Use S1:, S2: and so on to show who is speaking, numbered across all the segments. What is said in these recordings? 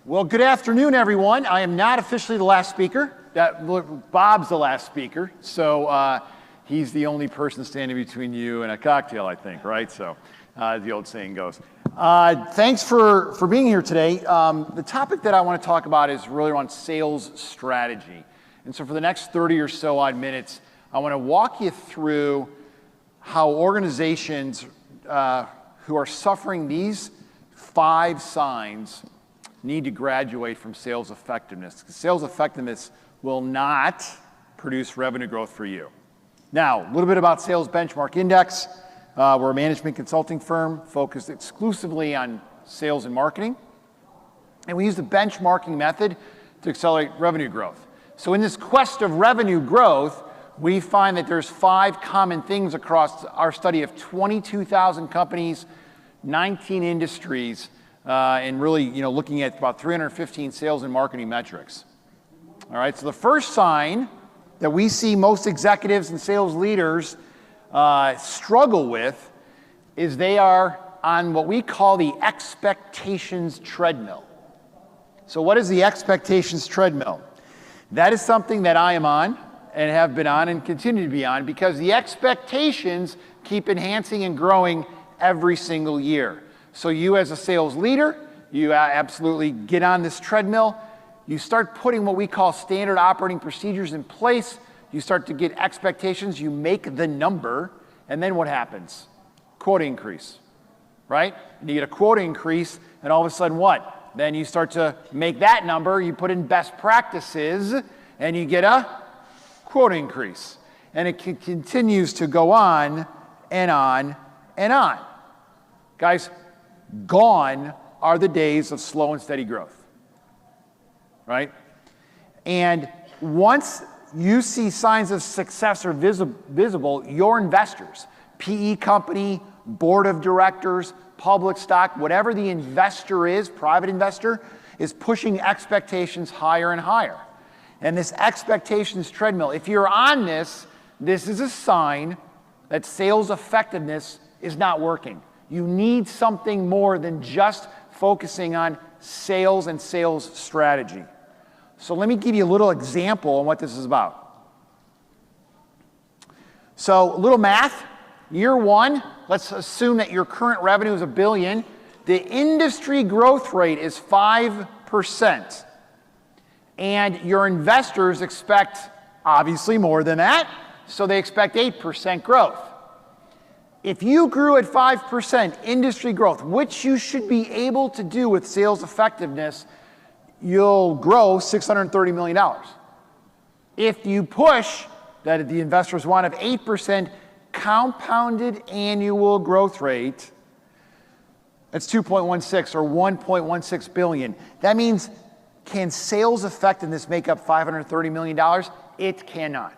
S1: Well, good afternoon, everyone. I am not officially the last speaker. Bob's the last speaker, so he's the only person standing between you and a cocktail, I think, right? So, as the old saying goes. Thanks for being here today. The topic that I want to talk about is really around sales strategy. And so for the next 30 or so odd minutes, I want to walk you through how organizations who are suffering these 5 signs need to graduate from sales effectiveness. Sales effectiveness will not produce revenue growth for you. Now, a little bit about Sales Benchmark Index. We're a management consulting firm focused exclusively on sales and marketing. And we use the benchmarking method to accelerate revenue growth. So in this quest of revenue growth, we find that there's 5 common things across our study of 22,000 companies, 19 industries, and really, looking at about 315 sales and marketing metrics. All right, so the first sign that we see most executives and sales leaders struggle with is they are on what we call the Expectations Treadmill. So what is the Expectations Treadmill? That is something that I am on and have been on and continue to be on because the expectations keep enhancing and growing every single year. So you as a sales leader, you absolutely get on this treadmill. You start putting what we call standard operating procedures in place. You start to get expectations. You make the number. And then what happens? Quota increase, right? And you get a quota increase. And all of a sudden what? Then you start to make that number. You put in best practices. And you get a quota increase. And it continues to go on and on and on. Guys, gone are the days of slow and steady growth, right? And once you see signs of success are visible, your investors, PE company, board of directors, public stock, whatever the investor is, private investor, is pushing expectations higher and higher. And this expectations treadmill, if you're on this is a sign that sales effectiveness is not working. You need something more than just focusing on sales and sales strategy. So let me give you a little example on what this is about. So a little math. Year 1, let's assume that your current revenue is $1 billion. The industry growth rate is 5%. And your investors expect obviously more than that, so they expect 8% growth. If you grew at 5% industry growth, which you should be able to do with sales effectiveness, you'll grow $630 million. If you push that the investors want of 8% compounded annual growth rate, that's 2.16 or 1.16 billion. That means, can sales effectiveness make up $530 million? It cannot.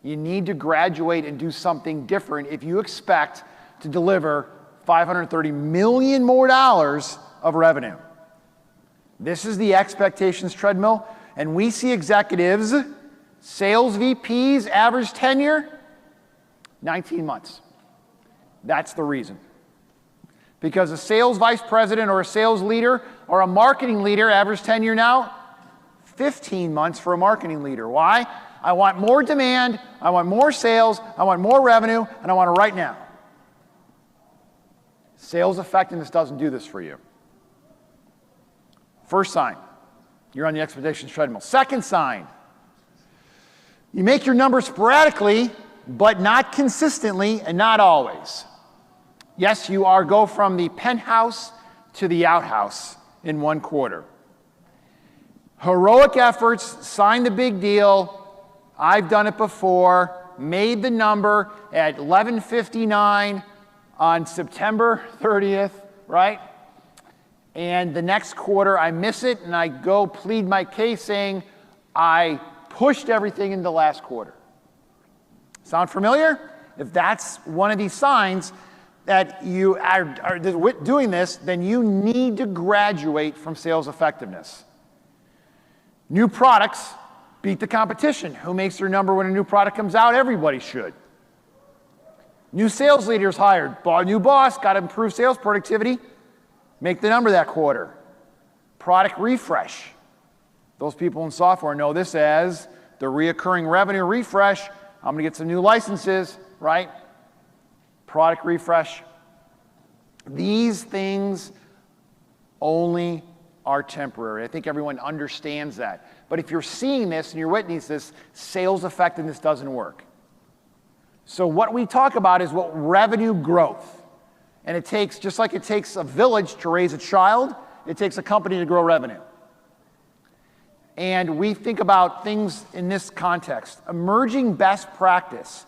S1: You need to graduate and do something different if you expect to deliver $530 million more of revenue. This is the expectations treadmill, and we see executives, sales VPs, average tenure, 19 months. That's the reason. Because a sales vice president or a sales leader or a marketing leader, average tenure now, 15 months for a marketing leader. Why? I want more demand, I want more sales, I want more revenue, and I want it right now. Sales effectiveness doesn't do this for you. First sign, you're on the expectations treadmill. Second sign, you make your numbers sporadically, but not consistently and not always. Yes, you go from the penthouse to the outhouse in 1 quarter. Heroic efforts, sign the big deal. I've done it before, made the number at 11:59 on September 30th, right? And the next quarter I miss it and I go plead my case saying I pushed everything into last quarter. Sound familiar? If that's one of these signs that you are doing this, then you need to graduate from sales effectiveness. New products beat the competition. Who makes their number when a new product comes out? Everybody should. New sales leaders hired. New boss, got to improve sales productivity. Make the number that quarter. Product refresh. Those people in software know this as the reoccurring revenue refresh. I'm going to get some new licenses, right? Product refresh. These things only are temporary. I think everyone understands that. But if you're seeing this and you're witnessing this, sales effectiveness doesn't work. So what we talk about is what revenue growth. And it takes, just like it takes a village to raise a child, it takes a company to grow revenue. And we think about things in this context. Emerging best practice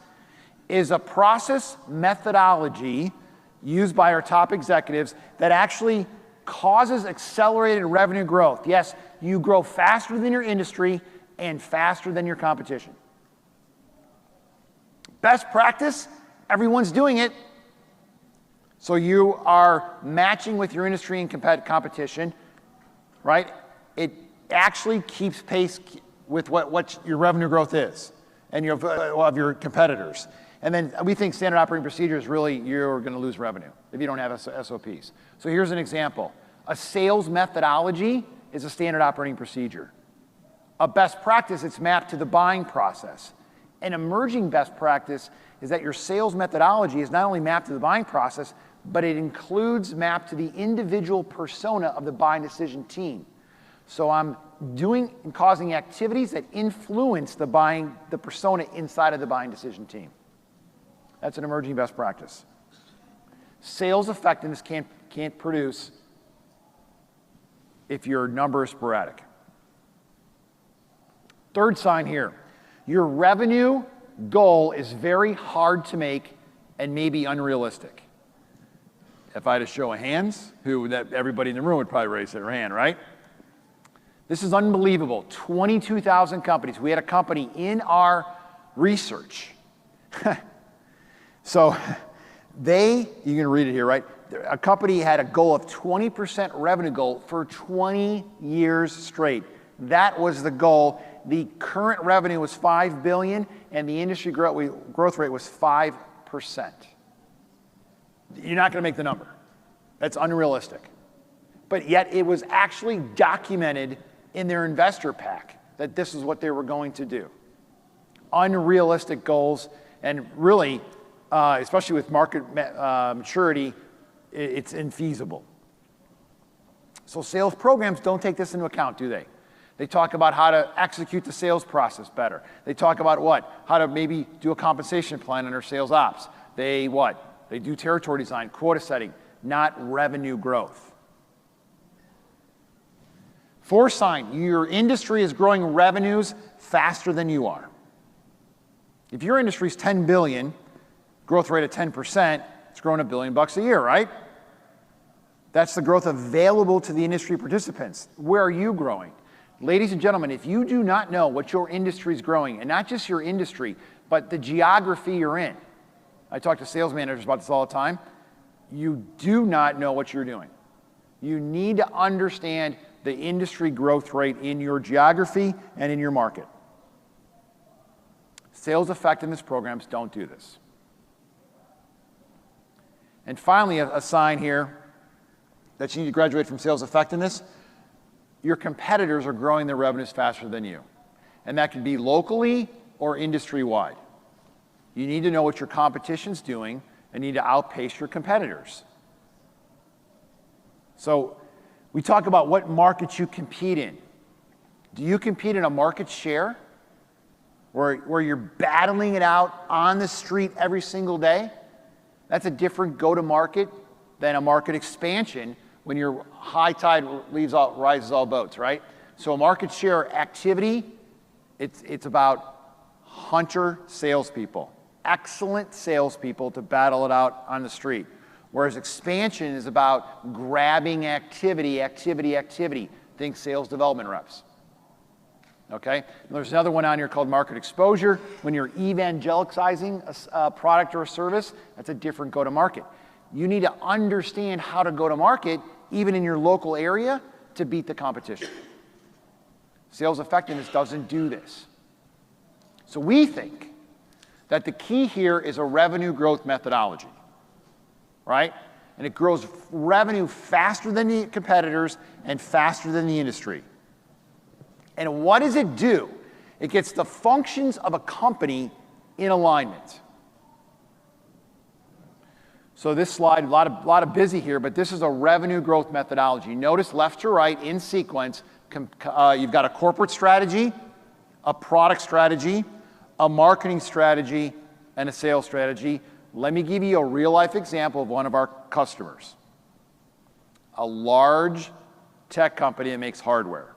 S1: is a process methodology used by our top executives that actually causes accelerated revenue growth. Yes, you grow faster than your industry and faster than your competition. Best practice, everyone's doing it. So you are matching with your industry and competition, right? It actually keeps pace with what your revenue growth is and of your competitors. And then we think standard operating procedures, really, you're going to lose revenue if you don't have SOPs. So here's an example. A sales methodology is a standard operating procedure. A best practice, it's mapped to the buying process. An emerging best practice is that your sales methodology is not only mapped to the buying process, but it includes map to the individual persona of the buying decision team. So I'm doing and causing activities that influence the persona inside of the buying decision team. That's an emerging best practice. Sales effectiveness can't produce if your number is sporadic. Third sign here, your revenue goal is very hard to make and maybe unrealistic. If I had a show of hands, everybody in the room would probably raise their hand, right? This is unbelievable. 22,000 companies. We had a company in our research. So you can read it here, right? A company had a goal of 20% revenue goal for 20 years straight. That was the goal. The current revenue was $5 billion, and the industry growth rate was 5%. You're not going to make the number. That's unrealistic. But yet it was actually documented in their investor pack that this is what they were going to do. Unrealistic goals, and really, especially with market maturity, it's infeasible. So sales programs don't take this into account, do they? They talk about how to execute the sales process better. They talk about what? How to maybe do a compensation plan under sales ops. They do territory design, quota setting, not revenue growth. Fourth sign, your industry is growing revenues faster than you are. If your industry is $10 billion, growth rate of 10%, it's growing $1 billion a year, right? That's the growth available to the industry participants. Where are you growing? Ladies and gentlemen, if you do not know what your industry is growing, and not just your industry, but the geography you're in, I talk to sales managers about this all the time, you do not know what you're doing. You need to understand the industry growth rate in your geography and in your market. Sales effectiveness programs don't do this. And finally, a sign here that you need to graduate from sales effectiveness, your competitors are growing their revenues faster than you. And that can be locally or industry-wide. You need to know what your competition's doing and need to outpace your competitors. So we talk about what markets you compete in. Do you compete in a market share where you're battling it out on the street every single day? That's a different go-to-market than a market expansion when your high tide rises all boats, right? So a market share activity, it's about hunter salespeople, excellent salespeople to battle it out on the street. Whereas expansion is about grabbing activity. Think sales development reps. Okay? And there's another one on here called market exposure. When you're evangelicizing a product or a service, that's a different go-to-market. You need to understand how to go to market, even in your local area, to beat the competition. Sales effectiveness doesn't do this. So we think that the key here is a revenue growth methodology, right? and it grows revenue faster than the competitors and faster than the industry. And what does it do? It gets the functions of a company in alignment. So this slide, a lot of busy here, but this is a revenue growth methodology. Notice left to right in sequence, you've got a corporate strategy, a product strategy, a marketing strategy, and a sales strategy. Let me give you a real-life example of one of our customers. A large tech company that makes hardware.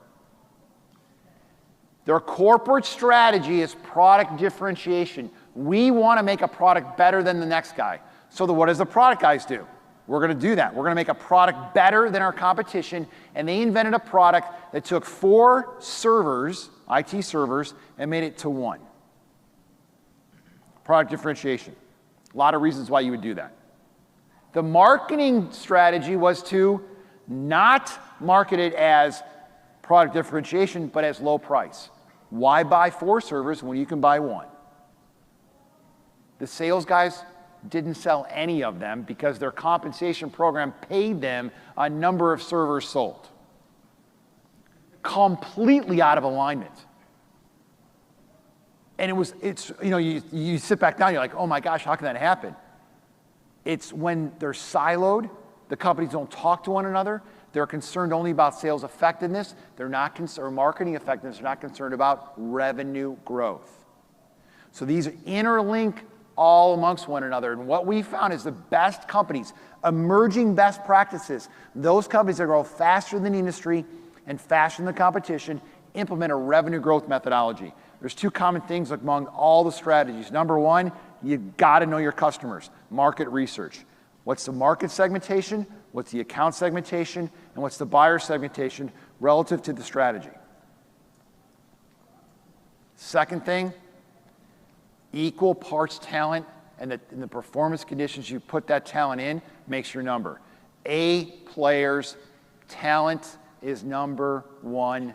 S1: Their corporate strategy is product differentiation. We want to make a product better than the next guy. So what does the product guys do? We're going to do that. We're going to make a product better than our competition, and they invented a product that took 4 servers, IT servers, and made it to 1. Product differentiation. A lot of reasons why you would do that. The marketing strategy was to not market it as product differentiation, but as low price. Why buy 4 servers when you can buy 1? The sales guys didn't sell any of them because their compensation program paid them a number of servers sold. Completely out of alignment. And you sit back down, you're like, oh my gosh, how can that happen? It's when they're siloed, the companies don't talk to one another, they're concerned only about sales effectiveness, they're not concerned, or marketing effectiveness, they're not concerned about revenue growth. So these interlink all amongst one another. And what we found is the best companies, emerging best practices, those companies that grow faster than the industry and faster than the competition, implement a revenue growth methodology. There's 2 common things among all the strategies. Number 1, you've got to know your customers. Market research. What's the market segmentation? What's the account segmentation? And what's the buyer segmentation relative to the strategy? Second thing, equal parts talent and the performance conditions you put that talent in makes your number. A players, talent is number 1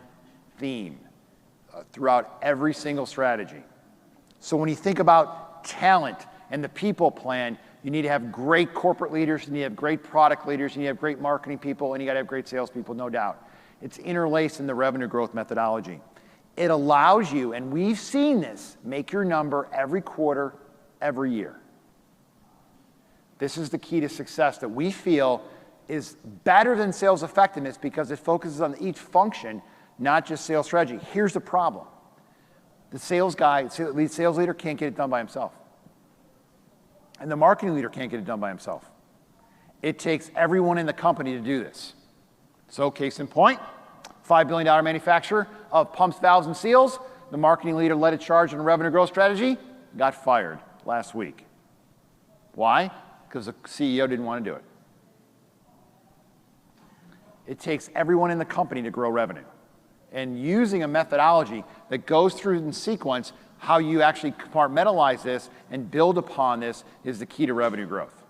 S1: theme throughout every single strategy. So when you think about talent and the people plan, you need to have great corporate leaders, you need to have great product leaders, you need to have great marketing people, and you got to have great salespeople, no doubt. It's interlaced in the revenue growth methodology. It allows you, and we've seen this, make your number every quarter, every year. This is the key to success that we feel is better than sales effectiveness because it focuses on each function, not just sales strategy. Here's the problem. The sales guy, the sales leader can't get it done by himself. And the marketing leader can't get it done by himself. It takes everyone in the company to do this. So case in point, $5 billion manufacturer of pumps, valves, and seals. The marketing leader led a charge on a revenue growth strategy, got fired last week. Why? Because the CEO didn't want to do it. It takes everyone in the company to grow revenue. And using a methodology that goes through in sequence how you actually compartmentalize this and build upon this is the key to revenue growth.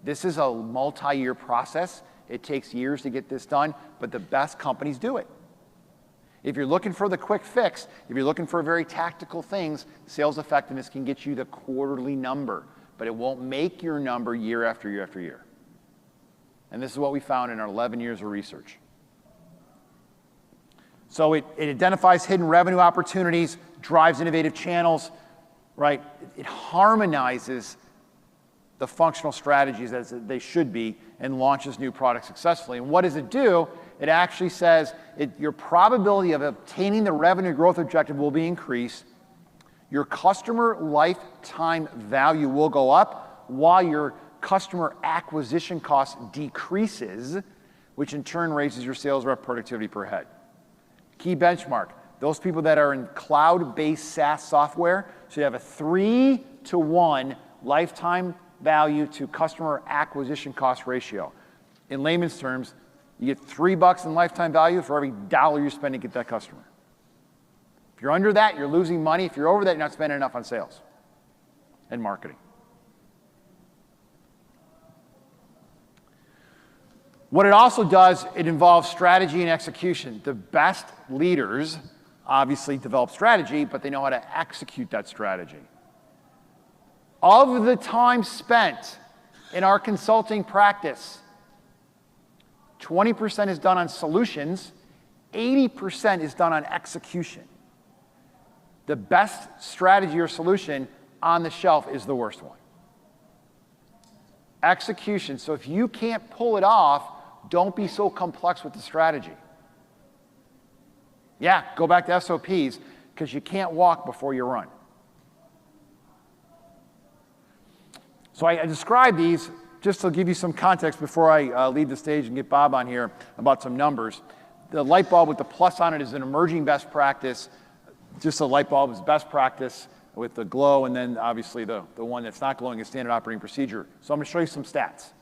S1: This is a multi-year process. It takes years to get this done, but the best companies do it. If you're looking for the quick fix, if you're looking for very tactical things, sales effectiveness can get you the quarterly number, but it won't make your number year after year after year. And this is what we found in our 11 years of research. So it identifies hidden revenue opportunities, drives innovative channels, right? It harmonizes the functional strategies as they should be and launches new products successfully. And what does it do? It actually says your probability of obtaining the revenue growth objective will be increased. Your customer lifetime value will go up while your customer acquisition cost decreases, which in turn raises your sales rep productivity per head. Key benchmark, those people that are in cloud-based SaaS software should have a 3-to-1 lifetime value to customer acquisition cost ratio. In layman's terms, you get $3 in lifetime value for every dollar you spend to get that customer. If you're under that, you're losing money. If you're over that, you're not spending enough on sales and marketing. What it also does, it involves strategy and execution. The best leaders obviously develop strategy, but they know how to execute that strategy. Of the time spent In our consulting practice, 20% is done on solutions, 80% is done on execution. The best strategy or solution on the shelf is the worst one. Execution. So if you can't pull it off, don't be so complex with the strategy. Yeah, go back to SOPs, because you can't walk before you run. So I describe these just to give you some context before I leave the stage and get Bob on here about some numbers. The light bulb with the plus on it is an emerging best practice. Just a light bulb is best practice with the glow, and then obviously the one that's not glowing is standard operating procedure. So I'm going to show you some stats.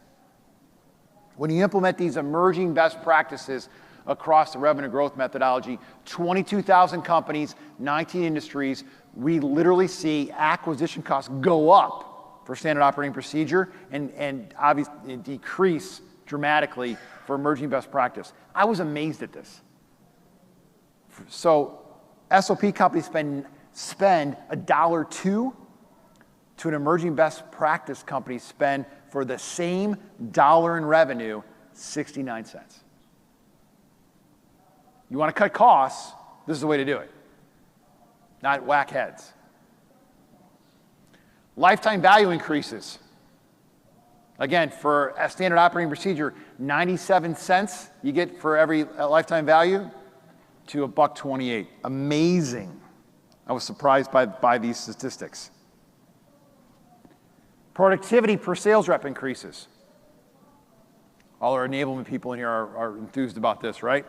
S1: When you implement these emerging best practices across the revenue growth methodology, 22,000 companies, 19 industries, we literally see acquisition costs go up for standard operating procedure and obviously decrease dramatically for emerging best practice. I was amazed at this. So SOP companies spend $1.02 to an emerging best practice company spend for the same dollar in revenue, 69 cents. You want to cut costs, this is the way to do it. Not whack heads. Lifetime value increases. Again, for a standard operating procedure, 97 cents you get for every lifetime value to $1.28. Amazing. I was surprised by these statistics. Productivity per sales rep increases. All our enablement people in here are enthused about this, right?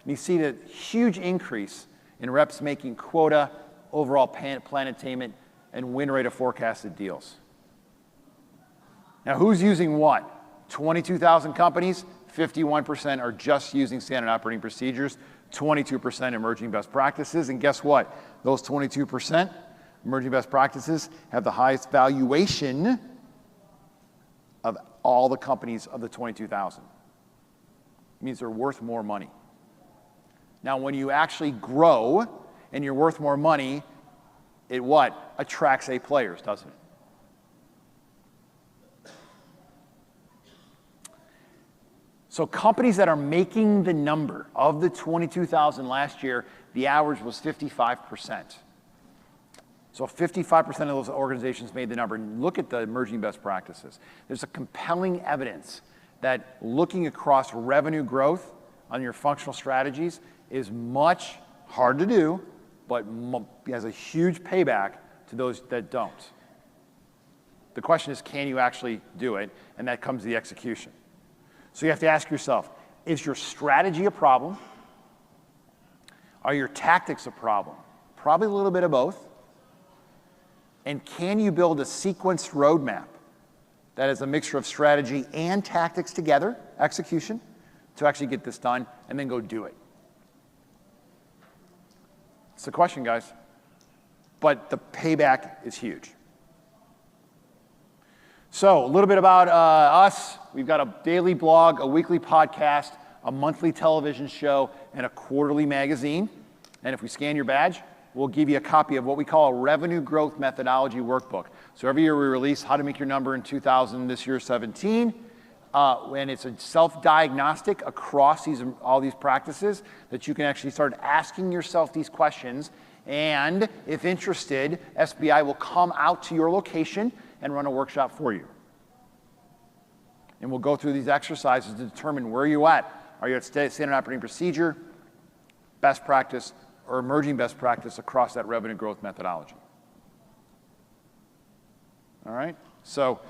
S1: And you see the huge increase in reps making quota, overall plan attainment, and win rate of forecasted deals. Now, who's using what? 22,000 companies, 51% are just using standard operating procedures, 22% emerging best practices, and guess what? Those 22% emerging best practices have the highest valuation of all the companies of the 22,000. It means they're worth more money. Now, when you actually grow and you're worth more money, it what? Attracts A players, doesn't it? So companies that are making the number of the 22,000 last year, the average was 55%. So 55% of those organizations made the number. And look at the emerging best practices. There's a compelling evidence that looking across revenue growth on your functional strategies is much hard to do, but has a huge payback to those that don't. The question is, can you actually do it? And that comes to the execution. So you have to ask yourself, is your strategy a problem? Are your tactics a problem? Probably a little bit of both. And can you build a sequenced roadmap that is a mixture of strategy and tactics together, execution, to actually get this done, and then go do it? It's the question, guys. But the payback is huge. So a little bit about us. We've got a daily blog, a weekly podcast, a monthly television show, and a quarterly magazine. And if we scan your badge, we'll give you a copy of what we call a revenue growth methodology workbook. So every year we release how to make your number in 2000, this year 17. And it's a self-diagnostic across all these practices that you can actually start asking yourself these questions. And if interested, SBI will come out to your location and run a workshop for you. And we'll go through these exercises to determine where you're at. Are you at standard operating procedure, best practice, or emerging best practice across that revenue growth methodology? All right, so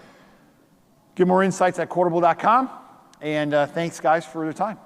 S1: get more insights at quotable.com, and thanks, guys, for your time.